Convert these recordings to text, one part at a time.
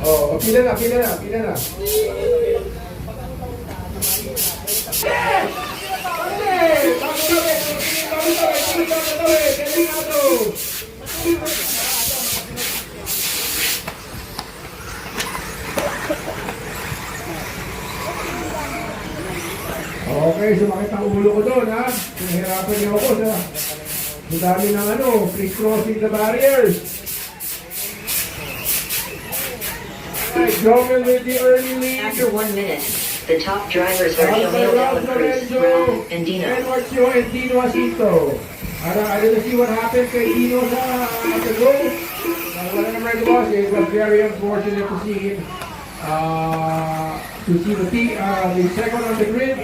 Oh, pila na. Okay, sumakit ang ulo ko doon, ha? Pinahirapan niyo ako sa dami ng crossing the barriers. Alright, Jomel with the early lead. After 1 minute, the top drivers are Jamil Dela Cruz, Ralph, and Dino. Edward Sio and Dino Jacinto. I didn't see what happened kay Dino at the goal. Wala na red boss. It was very unfortunate to see him. The second on the grid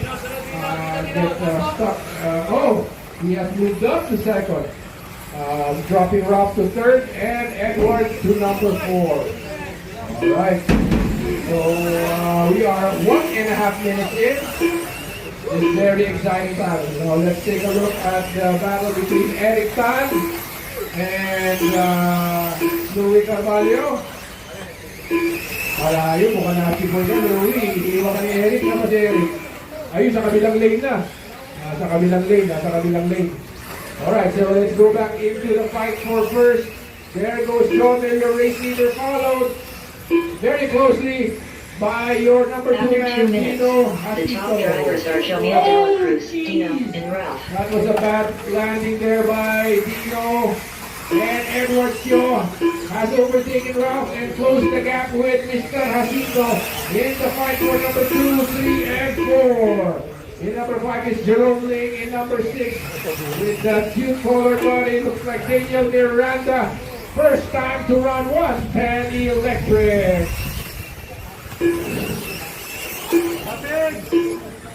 get stuck. He has moved up to second, dropping Ralph to third and Edward to number 4. All right, so we are 1.5 minutes in. It's very exciting time. Now let's take a look at the battle between Eric Tan and Louie Carvalho. Malayo, mukhang nasipol yan, Louie. Iiwan ka ni Eric na si Eric. Ayun, sa kabilang lane na. Nasa kabilang lane. Alright, so let's go back into the fight for first. There goes Jomel, your race leader, followed very closely by your number 2 man, Dino Jacinto. The top drivers are Jamil Dela Cruz, Dino, and Ralph. That was a bad landing there by Dino. And Edward Sio has overtaken Ralph and closed the gap with Mr. Jacinto in the fight for number 2, 3, and 4. In number 5 is Jerome Ling. In number 6 with the cute color body, looks like Daniel Miranda. First time to run 110 electric.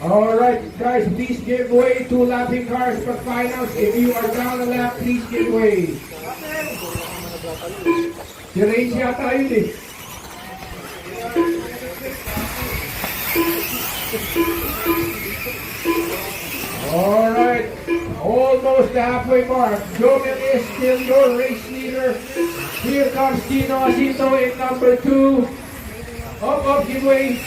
Alright guys, please give way to lapping cars for finals. If you are down a lap, please give way. Si Range yata yun eh. Alright, almost the halfway mark. Jomel is still your race leader. Here comes Dino Jacinto in number 2. Up, give way.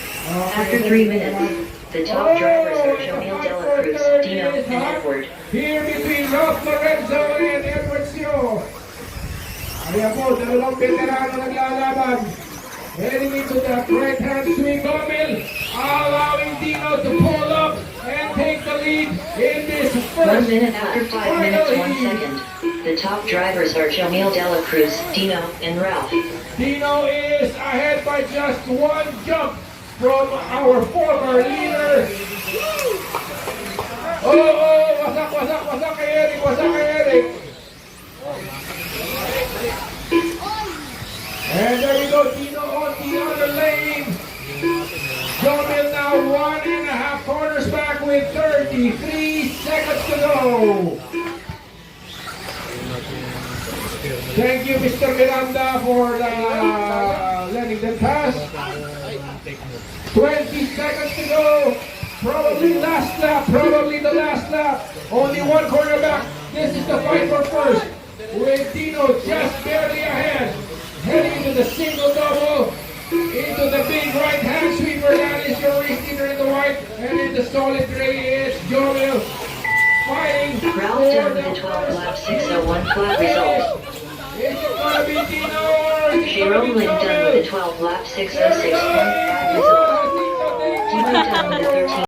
After 3 minutes, the top drivers are Jamil Dela Cruz, Dino, and Edward. Here between Ralph Lorenzo and Edward Sio. Ayan po, dalawang veterano naglalaban. Heading into the right-hand swing, Jomel, allowing Dino to pull up and take the lead in this first 1 minute after 5 minutes, 1 second. The top drivers are Jamil Dela Cruz, Dino, and Ralph. Dino is ahead by just 1 jump from our former leader. Wasak kay Eric. And there we go, Dino on the other lane. Jomel now 1.5 corners back with 33 seconds to go. Thank you, Mr. Miranda, for letting them pass. 20 seconds to go. Probably the last lap. Only 1 corner back. This is the fight for first. With Dino just barely ahead. Heading to the single-double. Into the big right-hand sweeper. That is your race leader in the white. And in the solid gray is Jomel. Fighting Ralph done with the 12 lap 601 flat result. Is it gonna be Dino or is it Jerome gonna be Ling done Jomel? with a 12 lap 606 flat result. Dino done with a 13